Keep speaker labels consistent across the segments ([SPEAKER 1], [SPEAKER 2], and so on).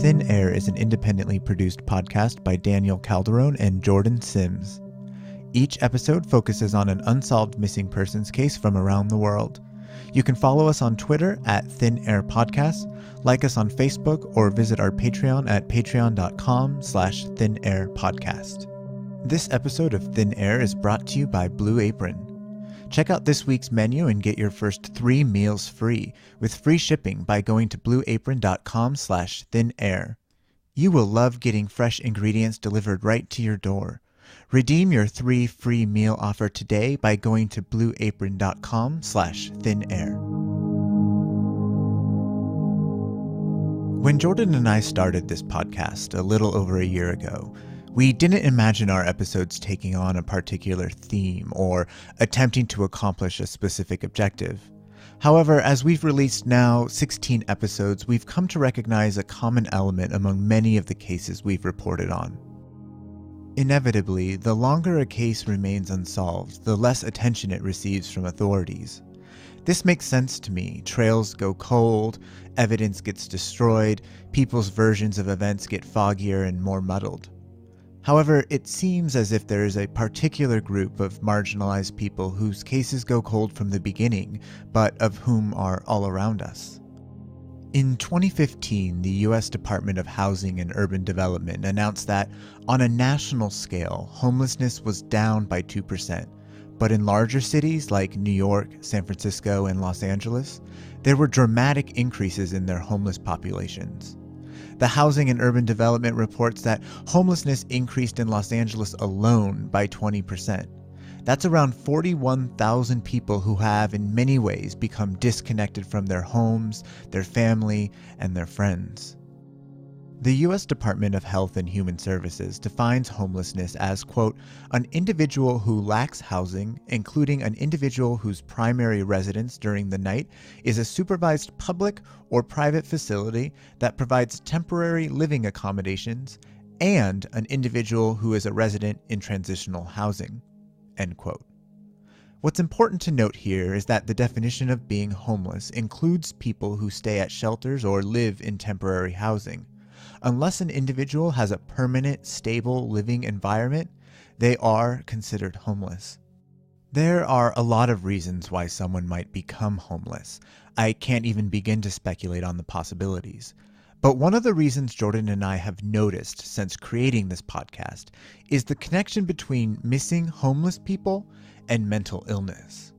[SPEAKER 1] Thin Air is an independently produced podcast by Daniel Calderon and Jordan Sims. Each episode focuses on an unsolved missing persons case from around the world. You can follow us on Twitter at Thin Air Podcast, like us on Facebook, or visit our Patreon at patreon.com/thinairpodcast. This episode of Thin Air is brought to you by Blue Apron. Check out this week's menu and get your first 3 meals free with free shipping by going to blueapron.com/thinair. You will love getting fresh ingredients delivered right to your door. Redeem your 3 free meal offer today by going to blueapron.com/thinair. When Jordan and I started this podcast a little over a year ago, we didn't imagine our episodes taking on a particular theme or attempting to accomplish a specific objective. However, as we've released now 16 episodes, we've come to recognize a common element among many of the cases we've reported on. Inevitably, the longer a case remains unsolved, the less attention it receives from authorities. This makes sense to me. Trails go cold, evidence gets destroyed, people's versions of events get foggier and more muddled. However, it seems as if there is a particular group of marginalized people whose cases go cold from the beginning, but of whom are all around us. In 2015, the U.S. Department of Housing and Urban Development announced that, on a national scale, homelessness was down by 2%, but in larger cities like New York, San Francisco, and Los Angeles, there were dramatic increases in their homeless populations. The Housing and Urban Development reports that homelessness increased in Los Angeles alone by 20%. That's around 41,000 people who have, in many ways, become disconnected from their homes, their family, and their friends. The U.S. Department of Health and Human Services defines homelessness as, quote, an individual who lacks housing, including an individual whose primary residence during the night is a supervised public or private facility that provides temporary living accommodations, and an individual who is a resident in transitional housing, end quote. What's important to note here is that the definition of being homeless includes people who stay at shelters or live in temporary housing. Unless an individual has a permanent, stable living environment, they are considered homeless. There are a lot of reasons why someone might become homeless. I can't even begin to speculate on the possibilities. But one of the reasons Jordan and I have noticed since creating this podcast is the connection between missing homeless people and mental illness.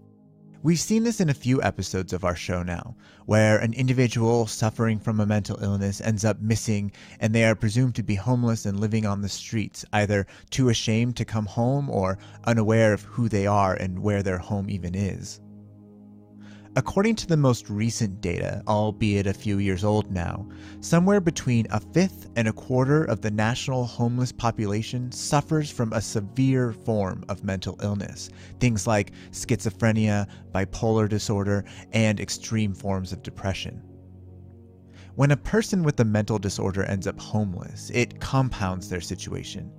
[SPEAKER 1] We've seen this in a few episodes of our show now, where an individual suffering from a mental illness ends up missing and they are presumed to be homeless and living on the streets, either too ashamed to come home or unaware of who they are and where their home even is. According to the most recent data, albeit a few years old now, somewhere between a fifth and a quarter of the national homeless population suffers from a severe form of mental illness, things like schizophrenia, bipolar disorder, and extreme forms of depression. When a person with a mental disorder ends up homeless, it compounds their situation.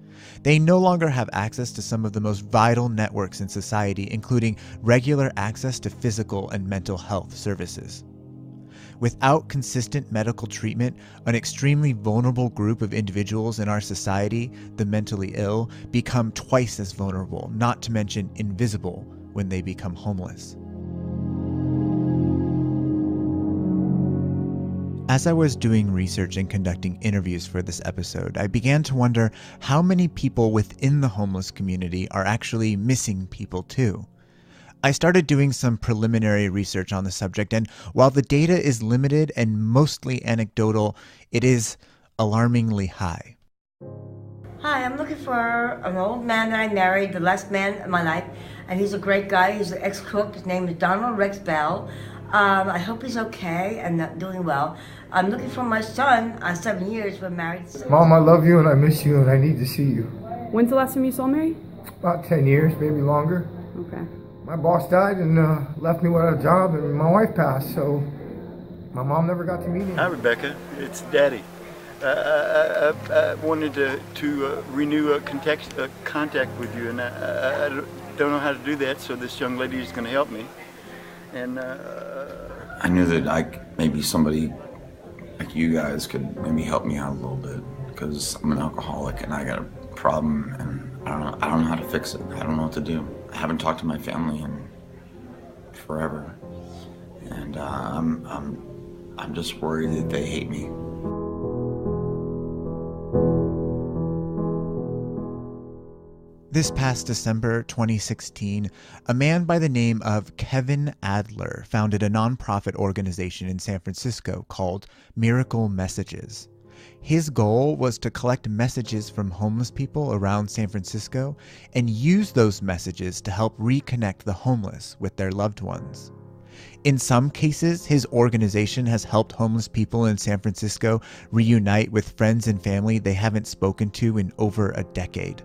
[SPEAKER 1] They no longer have access to some of the most vital networks in society, including regular access to physical and mental health services. Without consistent medical treatment, an extremely vulnerable group of individuals in our society, the mentally ill, become twice as vulnerable, not to mention invisible, when they become homeless. As I was doing research and conducting interviews for this episode, I began to wonder how many people within the homeless community are actually missing people too. I started doing some preliminary research on the subject, and while the data is limited and mostly anecdotal, it is alarmingly high.
[SPEAKER 2] Hi, I'm looking for an old man that I married, the last man in my life, and he's a great guy. He's an ex-cook. His name is Donald Rex Bell. I hope he's okay and doing well. I'm looking for my son. 7 years, we're married.
[SPEAKER 3] Mom, I love you and I miss you and I need to see you.
[SPEAKER 4] When's the last time you saw Mary?
[SPEAKER 3] About 10 years, maybe longer.
[SPEAKER 4] Okay.
[SPEAKER 3] My boss died and left me without a job, and my wife passed, so my mom never got to meet him.
[SPEAKER 5] Hi, Rebecca. It's Daddy. I wanted to renew contact with you, and I don't know how to do that, so this young lady is going to help me. And
[SPEAKER 6] I knew that maybe somebody like you guys could maybe help me out a little bit, because I'm an alcoholic and I got a problem and I don't know how to fix it. I don't know what to do. I haven't talked to my family in forever, and I'm just worried that they hate me.
[SPEAKER 1] This past December 2016, a man by the name of Kevin Adler founded a nonprofit organization in San Francisco called Miracle Messages. His goal was to collect messages from homeless people around San Francisco and use those messages to help reconnect the homeless with their loved ones. In some cases, his organization has helped homeless people in San Francisco reunite with friends and family they haven't spoken to in over a decade.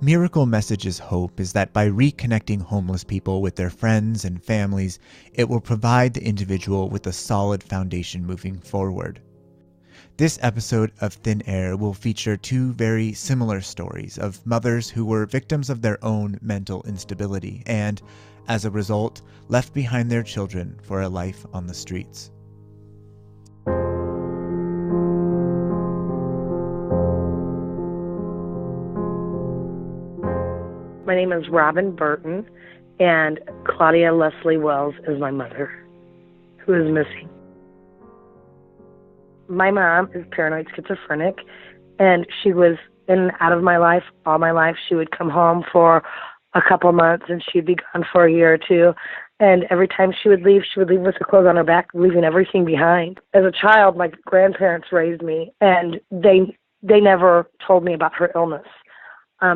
[SPEAKER 1] Miracle Messages' hope is that by reconnecting homeless people with their friends and families, it will provide the individual with a solid foundation moving forward. This episode of Thin Air will feature two very similar stories of mothers who were victims of their own mental instability and, as a result, left behind their children for a life on the streets.
[SPEAKER 7] My name is Robin Burton, and Cloudia Leslie Wells is my mother, who is missing. My mom is paranoid schizophrenic, and she was in and out of my life all my life. She would come home for a couple months, and she'd be gone for a year or two. And every time she would leave with the clothes on her back, leaving everything behind. As a child, my grandparents raised me, and they never told me about her illness.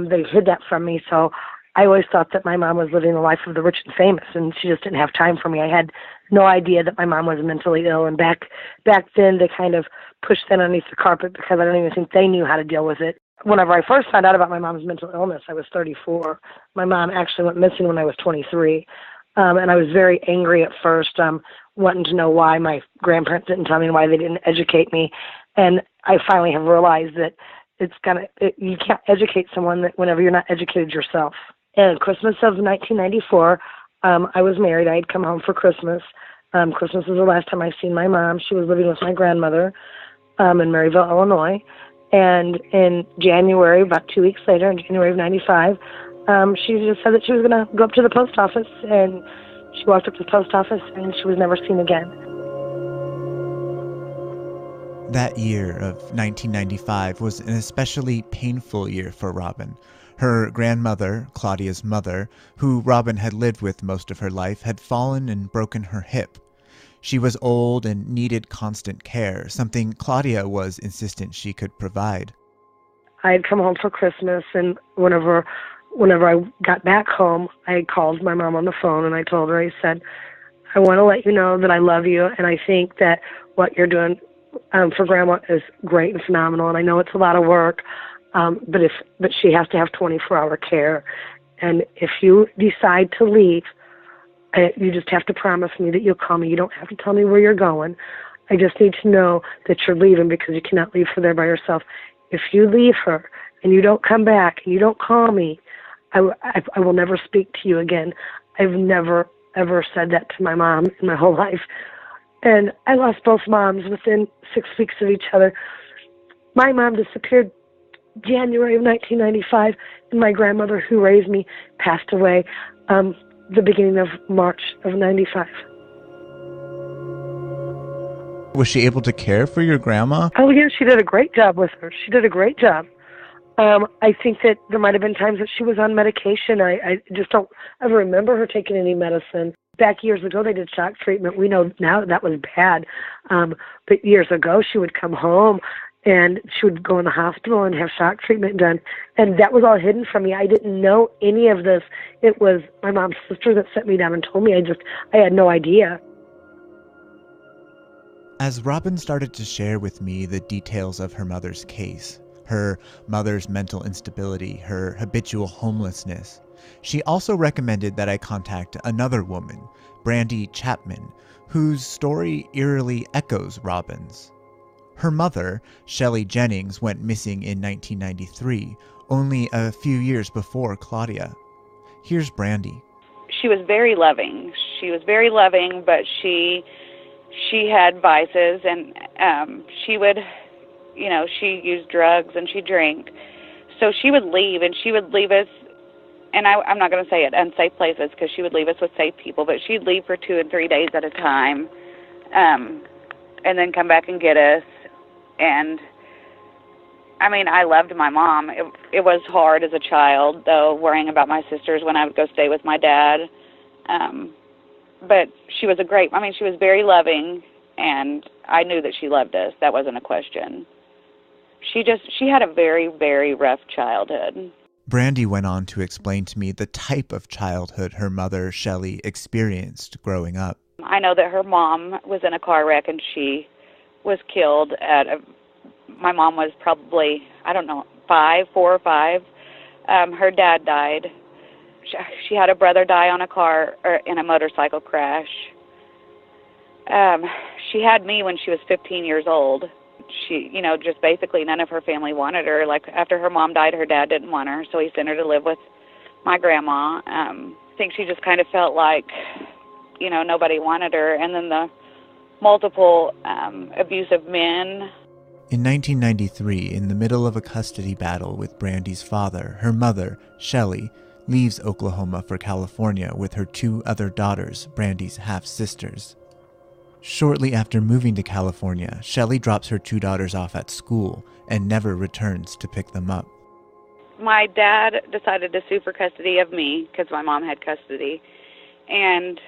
[SPEAKER 7] They hid that from me, so I always thought that my mom was living the life of the rich and famous, and she just didn't have time for me. I had no idea that my mom was mentally ill, and back then they kind of pushed that underneath the carpet because I don't even think they knew how to deal with it. Whenever I first found out about my mom's mental illness, I was 34. My mom actually went missing when I was 23, and I was very angry at first, wanting to know why my grandparents didn't tell me and why they didn't educate me, and I finally have realized that you can't educate someone whenever you're not educated yourself. And Christmas of 1994, I was married. I had come home for Christmas. Christmas was the last time I've seen my mom. She was living with my grandmother in Maryville, Illinois. And in January, about 2 weeks later, in January of 95, she just said that she was going to go up to the post office. And she walked up to the post office, and she was never seen again.
[SPEAKER 1] That year of 1995 was an especially painful year for Robin. Her grandmother, Claudia's mother, who Robin had lived with most of her life, had fallen and broken her hip. She was old and needed constant care, something Cloudia was insistent she could provide.
[SPEAKER 7] I had come home for Christmas, and whenever I got back home, I called my mom on the phone, and I told her, I said, I want to let you know that I love you, and I think that what you're doing for Grandma is great and phenomenal, and I know it's a lot of work, but she has to have 24-hour care. And if you decide to leave, you just have to promise me that you'll call me. You don't have to tell me where you're going. I just need to know that you're leaving, because you cannot leave her there by yourself. If you leave her and you don't come back and you don't call me, I will never speak to you again. I've never, ever said that to my mom in my whole life. And I lost both moms within 6 weeks of each other. My mom disappeared January of 1995, and my grandmother, who raised me, passed away the beginning of March of 95.
[SPEAKER 1] Was she able to care for your grandma?
[SPEAKER 7] Oh, yeah, she did a great job with her. She did a great job. I think that there might have been times that she was on medication. I just don't ever remember her taking any medicine. Back years ago, they did shock treatment. We know now that was bad. But years ago, she would come home and she would go in the hospital and have shock treatment done. And that was all hidden from me. I didn't know any of this. It was my mom's sister that sat me down and told me. I had no idea.
[SPEAKER 1] As Robin started to share with me the details of her mother's case, her mother's mental instability, her habitual homelessness, she also recommended that I contact another woman, Brandy Chapman, whose story eerily echoes Robin's. Her mother, Shelley Jennings, went missing in 1993, only a few years before Cloudia. Here's Brandy.
[SPEAKER 8] She was very loving. But she she had vices, and she would, she used drugs and she drank. So she would leave, and she would leave us, and I'm not going to say at unsafe places because she would leave us with safe people, but she'd leave for 2 and 3 days at a time, and then come back and get us. And I loved my mom. It was hard as a child, though, worrying about my sisters when I would go stay with my dad. But she was she was very loving, and I knew that she loved us. That wasn't a question. She had a very, very rough childhood.
[SPEAKER 1] Brandy went on to explain to me the type of childhood her mother, Shelley, experienced growing up.
[SPEAKER 8] I know that her mom was in a car wreck and she was killed my mom was probably, 4 or 5. Her dad died. She had a brother die in a motorcycle crash. She had me when she was 15 years old. She, just basically none of her family wanted her. Like, after her mom died, her dad didn't want her, so he sent her to live with my grandma. I think she just kind of felt like, nobody wanted her. And then the multiple abusive men.
[SPEAKER 1] In 1993, in the middle of a custody battle with Brandy's father, her mother, Shelley, leaves Oklahoma for California with her 2 other daughters, Brandy's half-sisters. Shortly after moving to California, Shelley drops her 2 daughters off at school and never returns to pick them up.
[SPEAKER 8] My dad decided to sue for custody of me because my mom had custody. And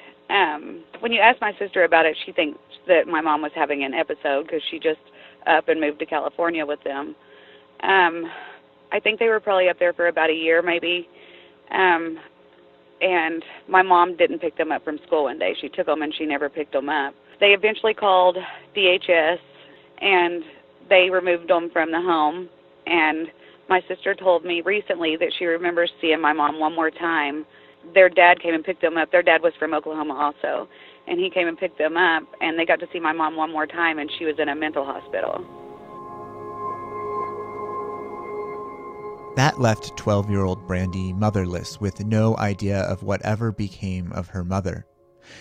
[SPEAKER 8] when you ask my sister about it, she thinks that my mom was having an episode because she just up and moved to California with them. I think they were probably up there for about a year, maybe. And my mom didn't pick them up from school one day. She took them and she never picked them up. They eventually called DHS and they removed them from the home. And my sister told me recently that she remembers seeing my mom one more time. Their dad came and picked them up. Their dad was from Oklahoma also. And he came and picked them up, and they got to see my mom one more time, and she was in a mental hospital.
[SPEAKER 1] That left 12-year-old Brandy motherless with no idea of whatever became of her mother.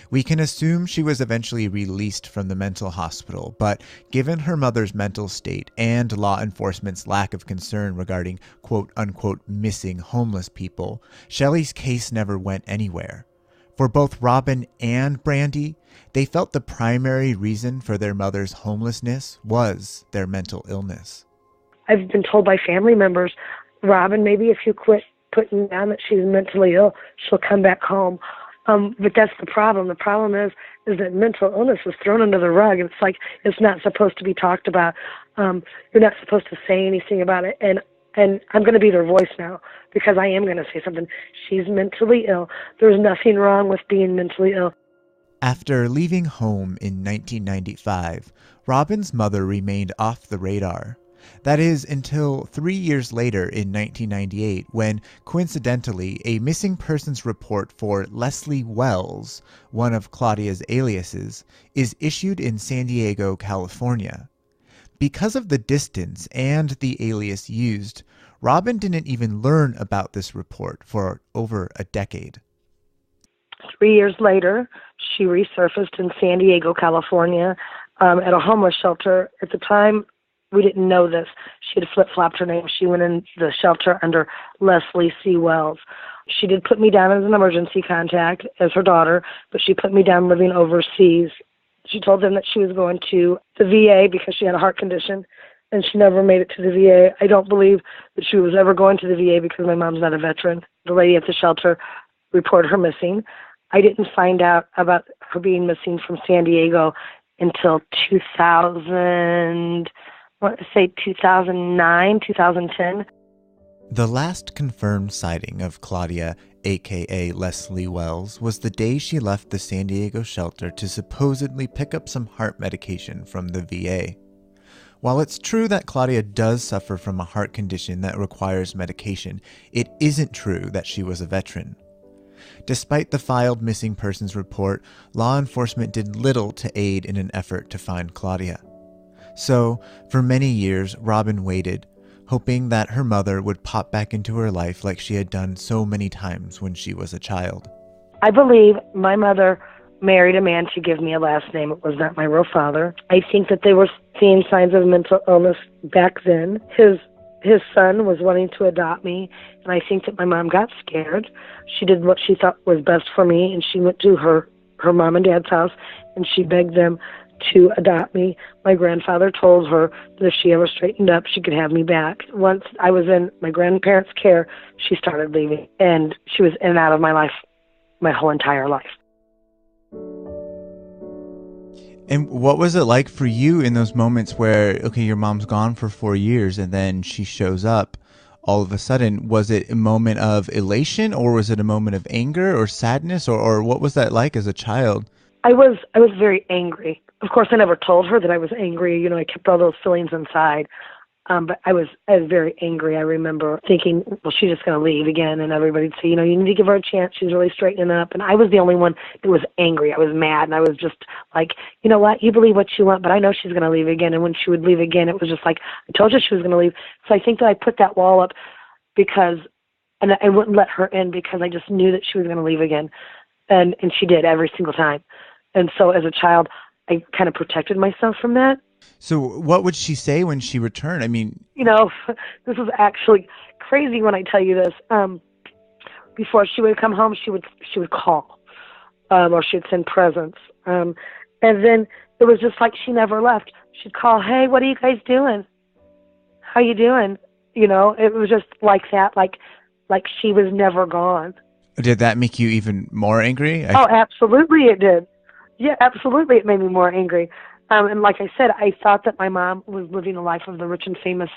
[SPEAKER 1] We can assume she was eventually released from the mental hospital, but given her mother's mental state and law enforcement's lack of concern regarding quote-unquote missing homeless people, Shelley's case never went anywhere. For both Robin and Brandy, they felt the primary reason for their mother's homelessness was their mental illness.
[SPEAKER 7] I've been told by family members, Robin, maybe if you quit putting down that she's mentally ill, she'll come back home. But that's the problem. The problem is that mental illness is thrown under the rug. It's like it's not supposed to be talked about. You're not supposed to say anything about it. And I'm going to be their voice now because I am going to say something. She's mentally ill. There's nothing wrong with being mentally ill.
[SPEAKER 1] After leaving home in 1995, Robin's mother remained off the radar. That is, until 3 years later in 1998, when, coincidentally, a missing persons report for Leslie Wells, one of Claudia's aliases, is issued in San Diego, California. Because of the distance and the alias used, Robin didn't even learn about this report for over a decade.
[SPEAKER 7] 3 years later, she resurfaced in San Diego, California, at a homeless shelter. At the time, we didn't know this. She had flip-flopped her name. She went in the shelter under Leslie C. Wells. She did put me down as an emergency contact as her daughter, but she put me down living overseas. She told them that she was going to the VA because she had a heart condition, and she never made it to the VA. I don't believe that she was ever going to the VA because my mom's not a veteran. The lady at the shelter reported her missing. I didn't find out about her being missing from San Diego until 2009, 2010.
[SPEAKER 1] The last confirmed sighting of Cloudia, aka Leslie Wells, was the day she left the San Diego shelter to supposedly pick up some heart medication from the VA. While it's true that Cloudia does suffer from a heart condition that requires medication, it isn't true that she was a veteran. Despite the filed missing persons report, law enforcement did little to aid in an effort to find Cloudia. So, for many years, Robin waited, hoping that her mother would pop back into her life like she had done so many times when she was a child.
[SPEAKER 7] I believe my mother married a man to give me a last name. It was not my real father. I think that they were seeing signs of mental illness back then. His son was wanting to adopt me, and I think that my mom got scared. She did what she thought was best for me, and she went to her mom and dad's house, and she begged them to adopt me. My grandfather told her that if she ever straightened up, she could have me back. Once I was in my grandparents' care, she started leaving, and she was in and out of my life my whole entire life.
[SPEAKER 1] And what was it like for you in those moments where, okay, your mom's gone for 4 years and then she shows up all of a sudden? Was it a moment of elation, or was it a moment of anger or sadness, or what was that like as a child?
[SPEAKER 7] I was very angry. Of course, I never told her that I was angry. I kept all those feelings inside. But I was very angry. I remember thinking, well, she's just going to leave again. And everybody'd say, you need to give her a chance. She's really straightening up. And I was the only one that was angry. I was mad. And I was just like, you know what? You believe what you want, but I know she's going to leave again. And when she would leave again, it was just like, I told you she was going to leave. So I think that I put that wall up and I wouldn't let her in because I just knew that she was going to leave again. And she did every single time. And so as a child, I kind of protected myself from that.
[SPEAKER 1] So what would she say when she returned? I mean,
[SPEAKER 7] this is actually crazy when I tell you this. Before she would come home, she would call, or she'd send presents. And then it was just like she never left. She'd call, hey, what are you guys doing? How you doing? It was just like that, like she was never gone.
[SPEAKER 1] Did that make you even more angry?
[SPEAKER 7] Oh, absolutely it did. Yeah, absolutely it made me more angry. And like I said, I thought that my mom was living a life of the rich and famous.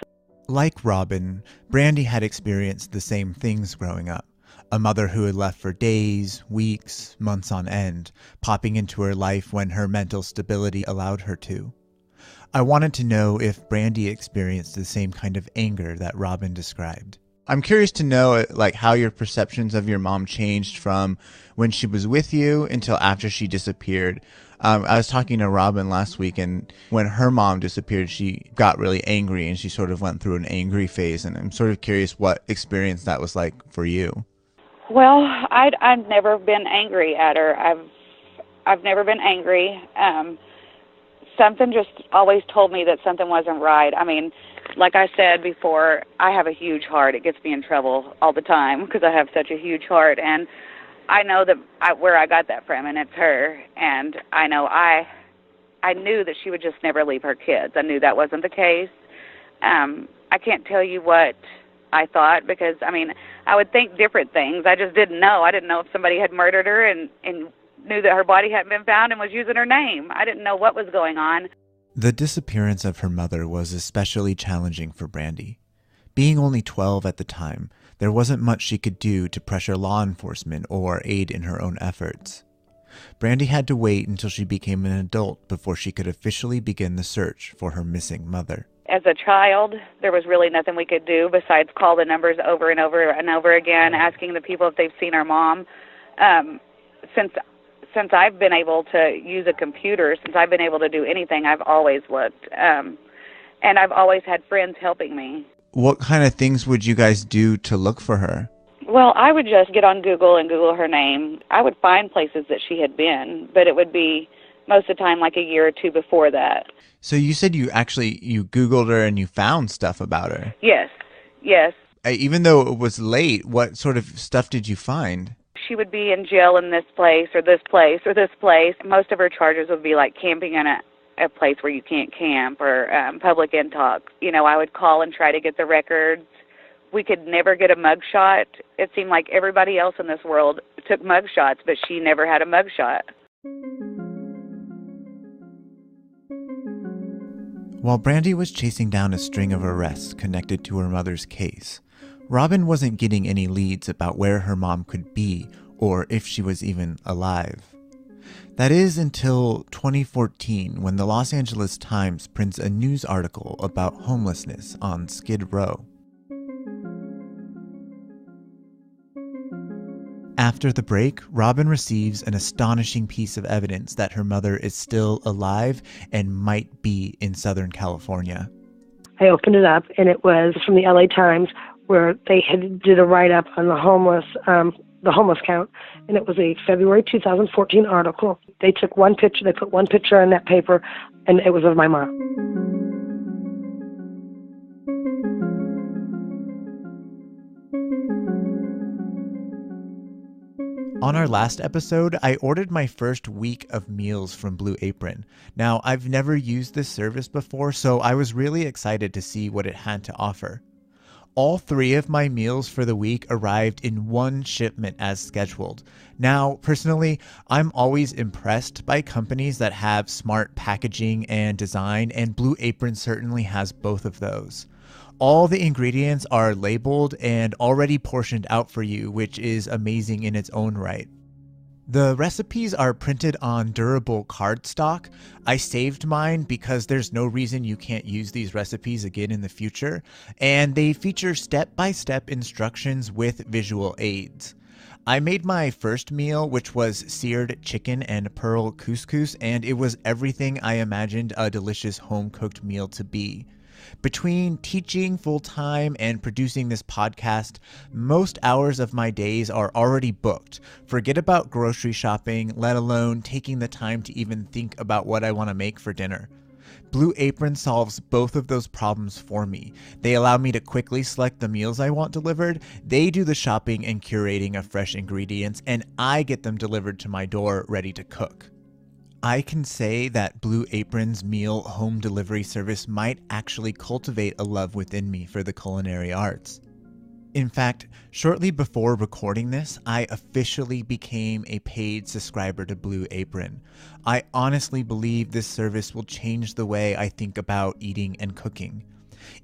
[SPEAKER 1] Like Robin, Brandy had experienced the same things growing up. A mother who had left for days, weeks, months on end, popping into her life when her mental stability allowed her to. I wanted to know if Brandy experienced the same kind of anger that Robin described. I'm curious to know how your perceptions of your mom changed from when she was with you until after she disappeared. I was talking to Robin last week, and when her mom disappeared, she got really angry and she sort of went through an angry phase. And I'm sort of curious what experience that was like for you.
[SPEAKER 8] Well, I've never been angry at her. I've never been angry. Something just always told me that something wasn't right. I mean, like I said before, I have a huge heart. It gets me in trouble all the time because I have such a huge heart. And I know where I got that from, and it's her. And I know I knew that she would just never leave her kids. I knew that wasn't the case. I can't tell you what I thought because, I would think different things. I just didn't know. I didn't know if somebody had murdered her and knew that her body hadn't been found and was using her name. I didn't know what was going on.
[SPEAKER 1] The disappearance of her mother was especially challenging for Brandy. Being only 12 at the time, there wasn't much she could do to pressure law enforcement or aid in her own efforts. Brandy had to wait until she became an adult before she could officially begin the search for her missing mother.
[SPEAKER 8] As a child, there was really nothing we could do besides call the numbers over and over and over again, asking the people if they've seen our mom. Since I've been able to use a computer, since I've been able to do anything, I've always looked. And I've always had friends helping me.
[SPEAKER 1] What kind of things would you guys do to look for her?
[SPEAKER 8] Well, I would just get on Google and Google her name. I would find places that she had been, but it would be most of the time like a year or two before that.
[SPEAKER 1] So you said you Googled her and you found stuff about her?
[SPEAKER 8] Yes.
[SPEAKER 1] Even though it was late, what sort of stuff did you find?
[SPEAKER 8] She would be in jail in this place or this place or this place. Most of her charges would be like camping in a place where you can't camp or public intox. I would call and try to get the records. We could never get a mugshot. It seemed like everybody else in this world took mugshots, but she never had a mugshot.
[SPEAKER 1] While Brandy was chasing down a string of arrests connected to her mother's case, Robin wasn't getting any leads about where her mom could be or if she was even alive. That is until 2014, when the Los Angeles Times prints a news article about homelessness on Skid Row. After the break, Robin receives an astonishing piece of evidence that her mother is still alive and might be in Southern California.
[SPEAKER 7] I opened it up, and it was from the LA Times, where they had did a write-up on the homeless the homeless count, and it was a February 2014 article. They took one picture, they put one picture on that paper, and it was of my mom.
[SPEAKER 1] On our last episode, I ordered my first week of meals from Blue Apron. Now, I've never used this service before, so I was really excited to see what it had to offer. All 3 of my meals for the week arrived in one shipment as scheduled. Now, personally, I'm always impressed by companies that have smart packaging and design, and Blue Apron certainly has both of those. All the ingredients are labeled and already portioned out for you, which is amazing in its own right. The recipes are printed on durable cardstock. I saved mine because there's no reason you can't use these recipes again in the future, and they feature step-by-step instructions with visual aids. I made my first meal, which was seared chicken and pearl couscous, and it was everything I imagined a delicious home-cooked meal to be. Between teaching full-time and producing this podcast, most hours of my days are already booked. Forget about grocery shopping, let alone taking the time to even think about what I want to make for dinner. Blue Apron solves both of those problems for me. They allow me to quickly select the meals I want delivered, they do the shopping and curating of fresh ingredients, and I get them delivered to my door ready to cook. I can say that Blue Apron's meal home delivery service might actually cultivate a love within me for the culinary arts. In fact, shortly before recording this, I officially became a paid subscriber to Blue Apron. I honestly believe this service will change the way I think about eating and cooking.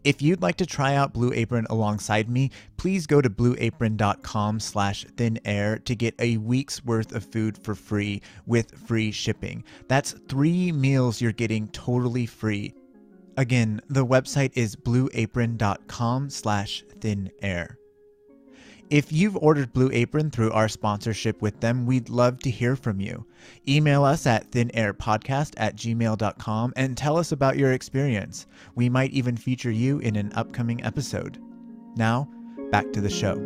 [SPEAKER 1] If you'd like to try out Blue Apron alongside me, please go to blueapron.com/thinair to get a week's worth of food for free with free shipping. That's 3 meals you're getting totally free. Again, the website is blueapron.com/thinair. If you've ordered Blue Apron through our sponsorship with them, we'd love to hear from you. Email us at thinairpodcast@gmail.com and tell us about your experience. We might even feature you in an upcoming episode. Now, back to the show.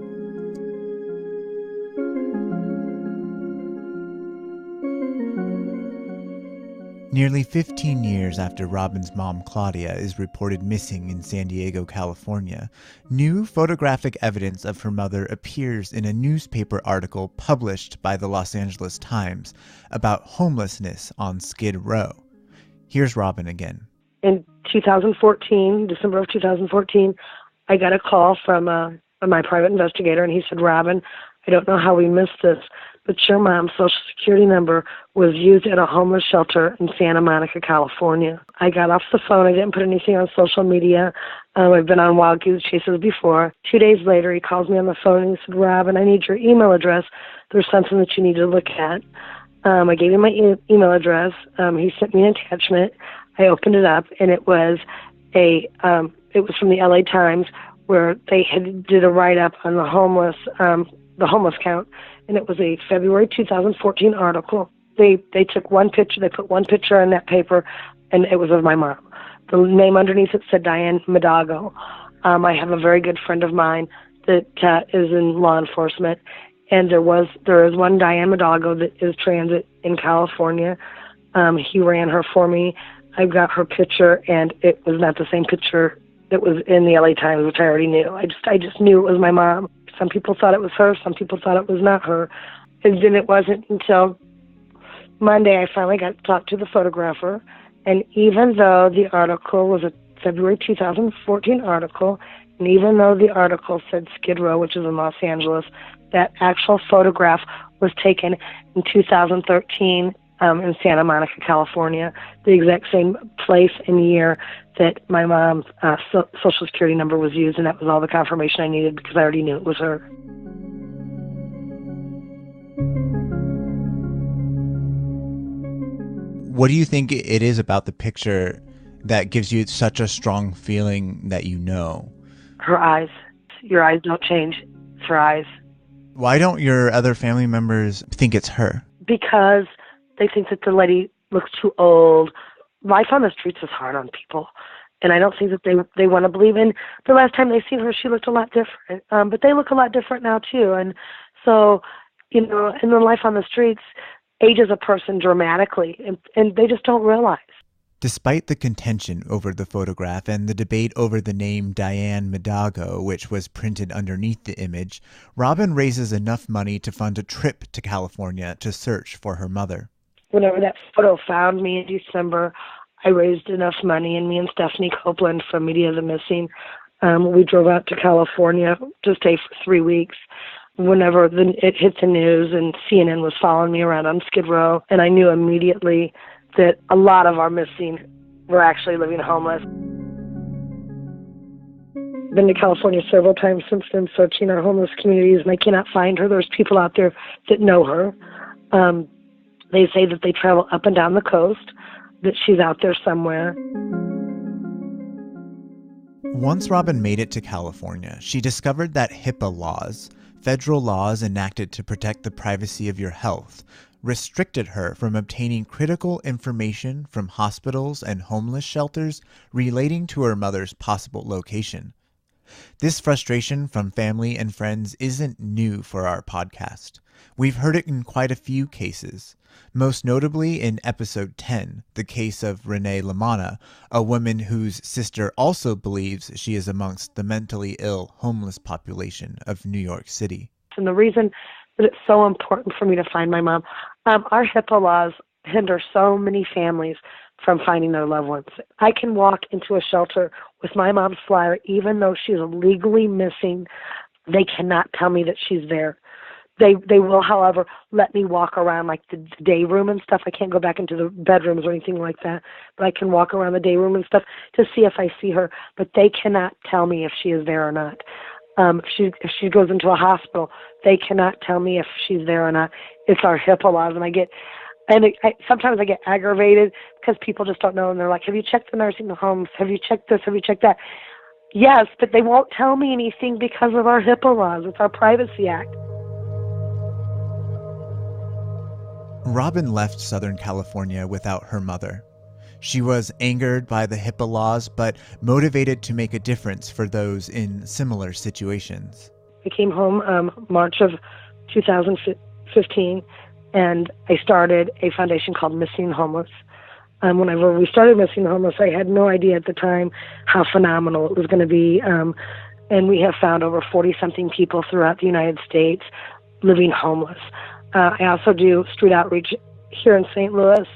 [SPEAKER 1] Nearly 15 years after Robin's mom, Cloudia, is reported missing in San Diego, California, new photographic evidence of her mother appears in a newspaper article published by the Los Angeles Times about homelessness on Skid Row. Here's Robin again.
[SPEAKER 7] In 2014, December of 2014, I got a call from my private investigator, and he said, "Robin, I don't know how we missed this, but your mom's Social Security number was used at a homeless shelter in Santa Monica, California." I got off the phone. I didn't put anything on social media. I've been on Wild Goose Chases before. 2 days later, he calls me on the phone, and he said, "Robin, I need your email address. There's something that you need to look at." I gave him my email address. He sent me an attachment. I opened it up, and it was from the LA Times, where they had did a write-up on the homeless count, and it was a February 2014 article. They took one picture, they put one picture on that paper, and it was of my mom. The name underneath it said Diane Madago. I have a very good friend of mine that is in law enforcement, and there is one Diane Madago that is transit in California. He ran her for me. I got her picture, and it was not the same picture that was in the LA Times, which I already knew. I just knew it was my mom. Some people thought it was her. Some people thought it was not her. And then it wasn't until Monday I finally got to talk to the photographer. And even though the article was a February 2014 article, and even though the article said Skid Row, which is in Los Angeles, that actual photograph was taken in 2013 in Santa Monica, California, the exact same place and year that my mom's Social Security number was used, and that was all the confirmation I needed because I already knew it was her.
[SPEAKER 1] What do you think it is about the picture that gives you such a strong feeling that you know?
[SPEAKER 7] Her eyes. Your eyes don't change. It's her eyes.
[SPEAKER 1] Why don't your other family members think it's her?
[SPEAKER 7] Because they think that the lady looks too old. Life on the streets is hard on people, and I don't think that they want to believe in. The last time they seen her, she looked a lot different, but they look a lot different now too. And so and the life on the streets ages a person dramatically, and they just don't realize.
[SPEAKER 1] Despite the contention over the photograph and the debate over the name Diane Midago, which was printed underneath the image, Robin raises enough money to fund a trip to California to search for her mother.
[SPEAKER 7] Whenever that photo found me in December, I raised enough money, and me and Stephanie Copeland from Media of the Missing, we drove out to California to stay for 3 weeks. Whenever it hit the news and CNN was following me around on Skid Row, and I knew immediately that a lot of our missing were actually living homeless. Been to California several times since then, searching our homeless communities, and I cannot find her. There's people out there that know her. They say that they travel up and down the coast, that she's out there somewhere.
[SPEAKER 1] Once Robin made it to California, she discovered that HIPAA laws, federal laws enacted to protect the privacy of your health, restricted her from obtaining critical information from hospitals and homeless shelters relating to her mother's possible location. This frustration from family and friends isn't new for our podcast. We've heard it in quite a few cases, most notably in episode 10, the case of Renee Lamanna, a woman whose sister also believes she is amongst the mentally ill homeless population of New York City.
[SPEAKER 7] And the reason that it's so important for me to find my mom, our HIPAA laws hinder so many families from finding their loved ones. I can walk into a shelter with my mom's flyer, even though she's legally missing. They cannot tell me that she's there. They will, however, let me walk around like the day room and stuff. I can't go back into the bedrooms or anything like that, but I can walk around the day room and stuff to see if I see her. But they cannot tell me if she is there or not. If she goes into a hospital, they cannot tell me if she's there or not. It's our HIPAA laws, and sometimes I get aggravated because people just don't know, and they're like, "Have you checked the nursing homes? Have you checked this? Have you checked that?" Yes, but they won't tell me anything because of our HIPAA laws. It's our Privacy Act.
[SPEAKER 1] Robin left Southern California without her mother. She was angered by the HIPAA laws, but motivated to make a difference for those in similar situations.
[SPEAKER 7] I came home March of 2015, and I started a foundation called Missing Homeless. Whenever we started Missing Homeless, I had no idea at the time how phenomenal it was going to be, and we have found over 40-something people throughout the United States living homeless. I also do street outreach here in St. Louis,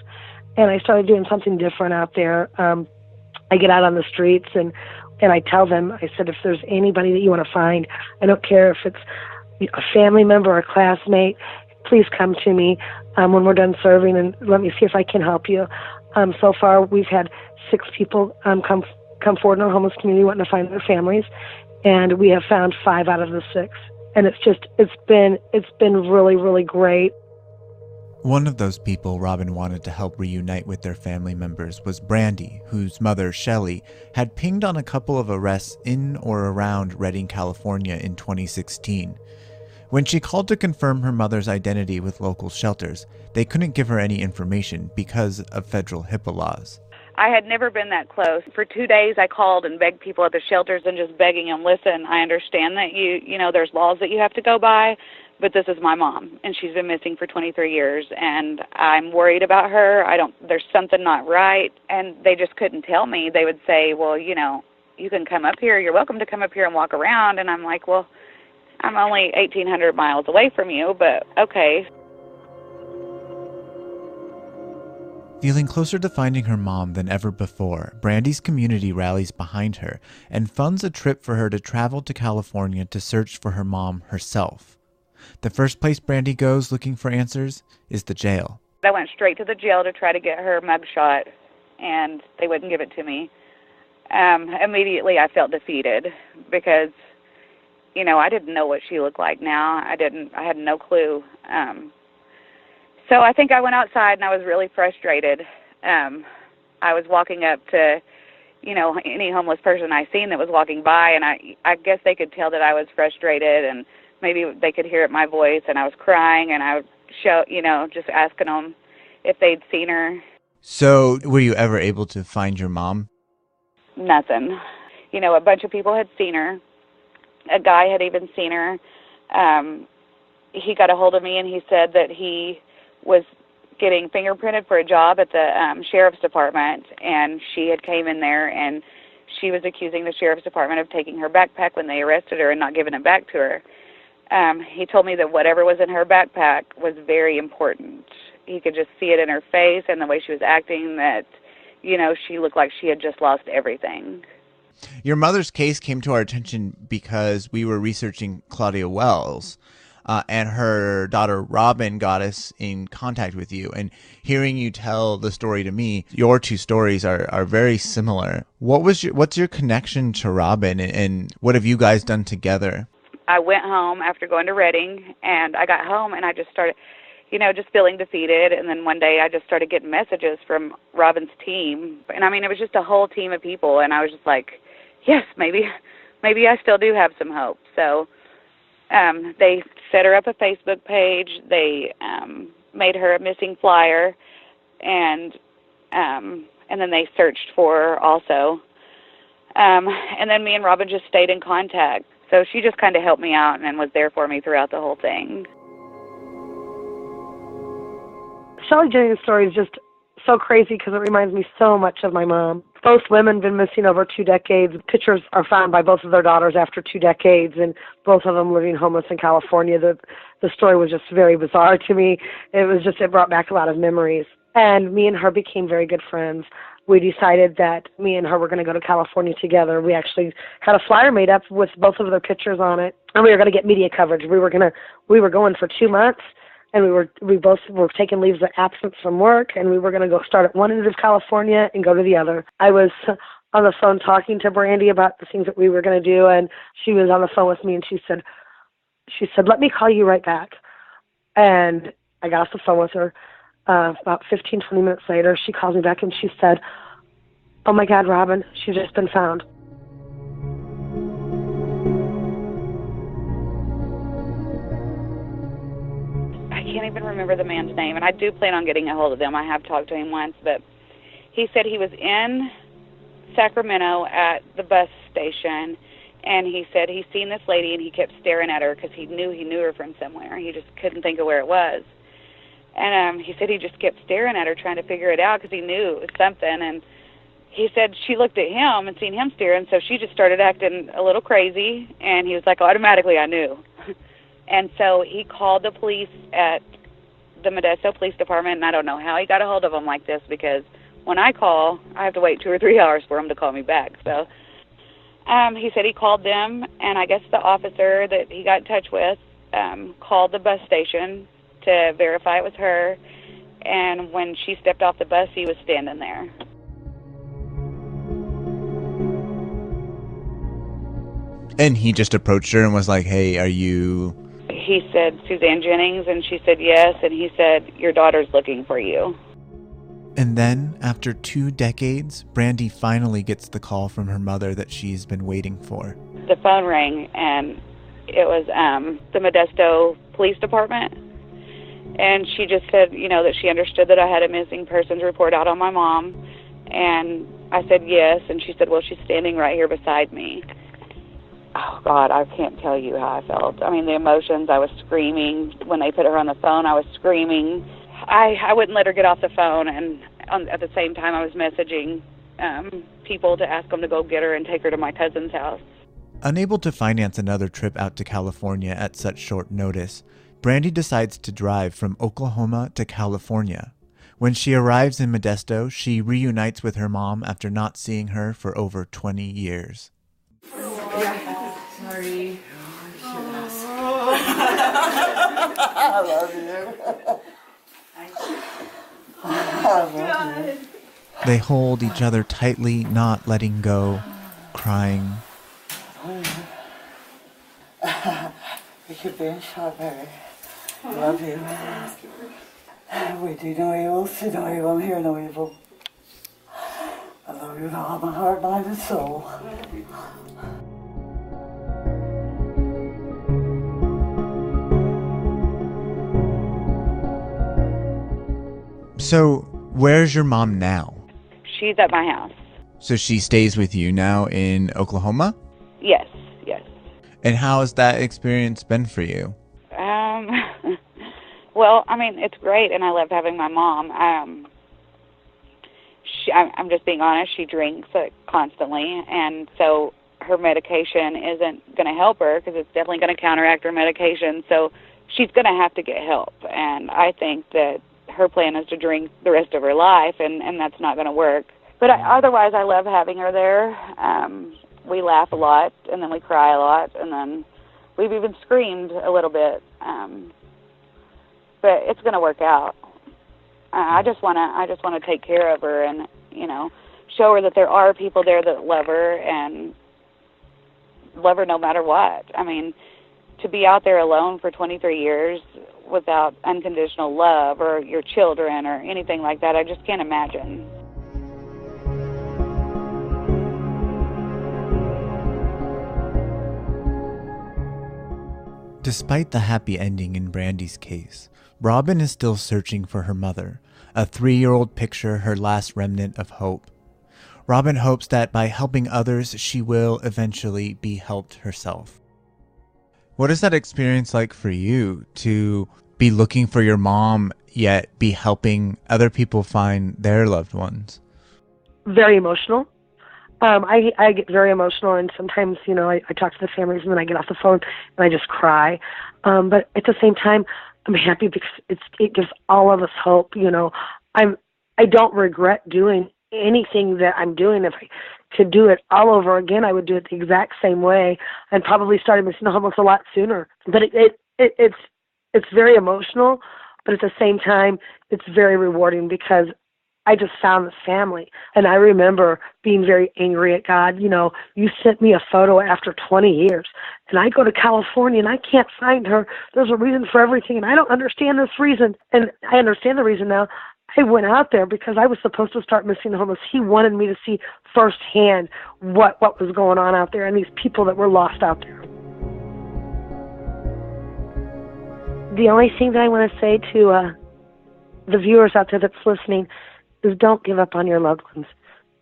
[SPEAKER 7] and I started doing something different out there. I get out on the streets, and I tell them, I said, if there's anybody that you want to find, I don't care if it's a family member or a classmate, please come to me when we're done serving, and let me see if I can help you. So far, we've had 6 people come forward in our homeless community wanting to find their families, and we have found 5 out of the 6. And it's been really, really great.
[SPEAKER 1] One of those people Robin wanted to help reunite with their family members was Brandy, whose mother, Shelley, had pinged on a couple of arrests in or around Redding, California in 2016. When she called to confirm her mother's identity with local shelters, they couldn't give her any information because of federal HIPAA laws.
[SPEAKER 8] I had never been that close. For 2 days, I called and begged people at the shelters and just begging them, listen, I understand that there's laws that you have to go by, but this is my mom, and she's been missing for 23 years, and I'm worried about her. There's something not right, and they just couldn't tell me. They would say, well, you can come up here. You're welcome to come up here and walk around, and I'm like, well, I'm only 1,800 miles away from you, but okay.
[SPEAKER 1] Feeling closer to finding her mom than ever before, Brandy's community rallies behind her and funds a trip for her to travel to California to search for her mom herself. The first place Brandy goes looking for answers is the jail.
[SPEAKER 8] I went straight to the jail to try to get her mugshot, and they wouldn't give it to me. Immediately I felt defeated because, I didn't know what she looked like now. I had no clue. So I think I went outside and I was really frustrated. I was walking up to, any homeless person I seen that was walking by, and I guess they could tell that I was frustrated, and maybe they could hear it in my voice, and I was crying, and I would show, just asking them if they'd seen her.
[SPEAKER 1] So were you ever able to find your mom?
[SPEAKER 8] Nothing. A bunch of people had seen her. A guy had even seen her. he got a hold of me and he said that he was getting fingerprinted for a job at the sheriff's department, and she had came in there and she was accusing the sheriff's department of taking her backpack when they arrested her and not giving it back to her. He told me that whatever was in her backpack was very important. He could just see it in her face and the way she was acting, that, she looked like she had just lost everything.
[SPEAKER 1] Your mother's case came to our attention because we were researching Claudia Wells, and her daughter Robin got us in contact with you. And hearing you tell the story to me, your two stories are very similar. What's your connection to Robin, and what have you guys done together?
[SPEAKER 8] I went home after going to Reading, and I got home and I just started, just feeling defeated. And then one day I just started getting messages from Robin's team. And it was just a whole team of people. And I was just like, yes, maybe I still do have some hope. So they set her up a Facebook page. They made her a missing flyer, and then they searched for her also. And then me and Robin just stayed in contact. So she just kind of helped me out and was there for me throughout the whole thing.
[SPEAKER 7] Shelly Jennings' story is just so crazy because it reminds me so much of my mom. Both women have been missing over 2 decades. Pictures are found by both of their daughters after 2 decades, and both of them living homeless in California. The story was just very bizarre to me. It brought back a lot of memories. And me and her became very good friends. We decided that me and her were going to go to California together. We actually had a flyer made up with both of their pictures on it, and we were going to get media coverage. We were going for 2 months, and we both were taking leaves of absence from work, and we were going to go start at one end of California and go to the other. I was on the phone talking to Brandy about the things that we were going to do, and she was on the phone with me, and she said, "Let me call you right back." And I got off the phone with her. About 15, 20 minutes later, she calls me back and she said, "Oh my God, Robin, she's just been found."
[SPEAKER 8] I can't even remember the man's name, and I do plan on getting a hold of him. I have talked to him once, but he said he was in Sacramento at the bus station, and he said he seen this lady and he kept staring at her because he knew her from somewhere. He just couldn't think of where it was. And he said he just kept staring at her, trying to figure it out because he knew it was something. And he said she looked at him and seen him staring, so she just started acting a little crazy. And he was like, automatically, I knew. And so he called the police at the Modesto Police Department, and I don't know how he got a hold of them like this, because when I call, I have to wait 2 or 3 hours for him to call me back. So he said he called them, and I guess the officer that he got in touch with called the bus station to verify it was her, and when she stepped off the bus, he was standing there.
[SPEAKER 1] And he just approached her and was like, "Hey, are you..."
[SPEAKER 8] He said, "Suzanne Jennings," and she said, "Yes," and he said, "Your daughter's looking for you."
[SPEAKER 1] And then, after 2 decades, Brandy finally gets the call from her mother that she's been waiting for.
[SPEAKER 8] The phone rang, and it was the Modesto Police Department. And she just said, that she understood that I had a missing persons report out on my mom. And I said, yes. And she said, well, she's standing right here beside me. Oh, God, I can't tell you how I felt. The emotions, I was screaming. When they put her on the phone, I was screaming. I wouldn't let her get off the phone. And at the same time, I was messaging people to ask them to go get her and take her to my cousin's house.
[SPEAKER 1] Unable to finance another trip out to California at such short notice, Brandy decides to drive from Oklahoma to California. When she arrives in Modesto, she reunites with her mom after not seeing her for over 20 years.
[SPEAKER 9] Yeah, sorry.
[SPEAKER 10] I love you. I love you.
[SPEAKER 1] They hold each other tightly, not letting go, crying.
[SPEAKER 10] You keep being shot, baby. I love you. We do no evil, see no evil, hear no evil. I love you with all my heart, mind, and soul.
[SPEAKER 1] So, where's your mom now?
[SPEAKER 8] She's at my house.
[SPEAKER 1] So she stays with you now in Oklahoma?
[SPEAKER 8] Yes.
[SPEAKER 1] And how has that experience been for you?
[SPEAKER 8] Well, I mean, it's great, and I love having my mom. I'm just being honest, she drinks constantly, and so her medication isn't going to help her because it's definitely going to counteract her medication. So she's going to have to get help, and I think that her plan is to drink the rest of her life, and that's not going to work. But otherwise, I love having her there. We laugh a lot, and then we cry a lot, and then we've even screamed a little bit. But it's going to work out. I just want to take care of her and, show her that there are people there that love her and love her no matter what. I mean, to be out there alone for 23 years without unconditional love or your children or anything like that, I just can't imagine.
[SPEAKER 1] Despite the happy ending in Brandy's case, Robin is still searching for her mother, a 3-year-old picture her last remnant of hope. Robin hopes that by helping others, she will eventually be helped herself. What is that experience like for you, to be looking for your mom, yet be helping other people find their loved ones?
[SPEAKER 7] Very emotional. I get very emotional, and sometimes, I talk to the families, and then I get off the phone and I just cry. But at the same time, I'm happy because it gives all of us hope. I don't regret doing anything that I'm doing. If I could do it all over again, I would do it the exact same way, and probably started missing the homeless a lot sooner. But it's very emotional, but at the same time, it's very rewarding because I just found this family. And I remember being very angry at God. You sent me a photo after 20 years, and I go to California and I can't find her. There's a reason for everything, and I don't understand this reason. And I understand the reason now. I went out there because I was supposed to start missing the homeless. He wanted me to see firsthand what was going on out there and these people that were lost out there. The only thing that I want to say to the viewers out there that's listening is don't give up on your loved ones.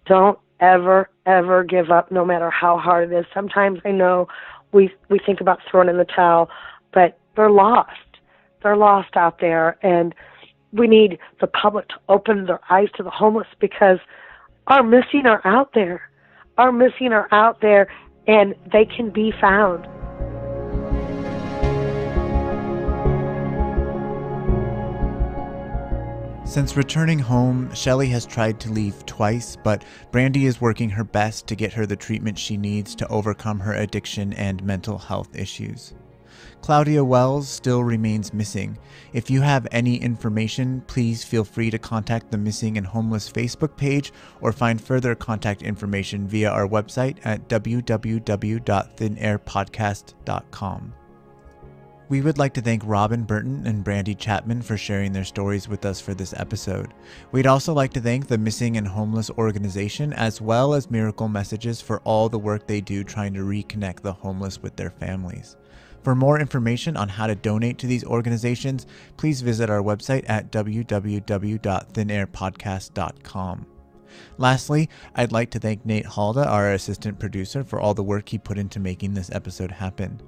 [SPEAKER 7] Don't ever, ever give up, no matter how hard it is. Sometimes I know we think about throwing in the towel, but they're lost. They're lost out there, and we need the public to open their eyes to the homeless because our missing are out there. Our missing are out there, and they can be found.
[SPEAKER 1] Since returning home, Shelley has tried to leave twice, but Brandy is working her best to get her the treatment she needs to overcome her addiction and mental health issues. Cloudia Wells still remains missing. If you have any information, please feel free to contact the Missing and Homeless Facebook page or find further contact information via our website at www.thinairpodcast.com. We would like to thank Robin Burton and Brandy Chapman for sharing their stories with us for this episode. We'd also like to thank the Missing and Homeless organization as well as Miracle Messages for all the work they do trying to reconnect the homeless with their families. For more information on how to donate to these organizations, please visit our website at www.thinairpodcast.com. Lastly, I'd like to thank Nate Halda, our assistant producer, for all the work he put into making this episode happen.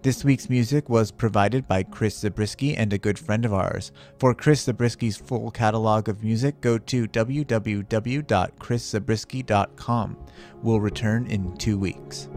[SPEAKER 1] This week's music was provided by Chris Zabriskie and a good friend of ours. For Chris Zabriskie's full catalog of music, go to www.chriszabriskie.com. We'll return in 2 weeks.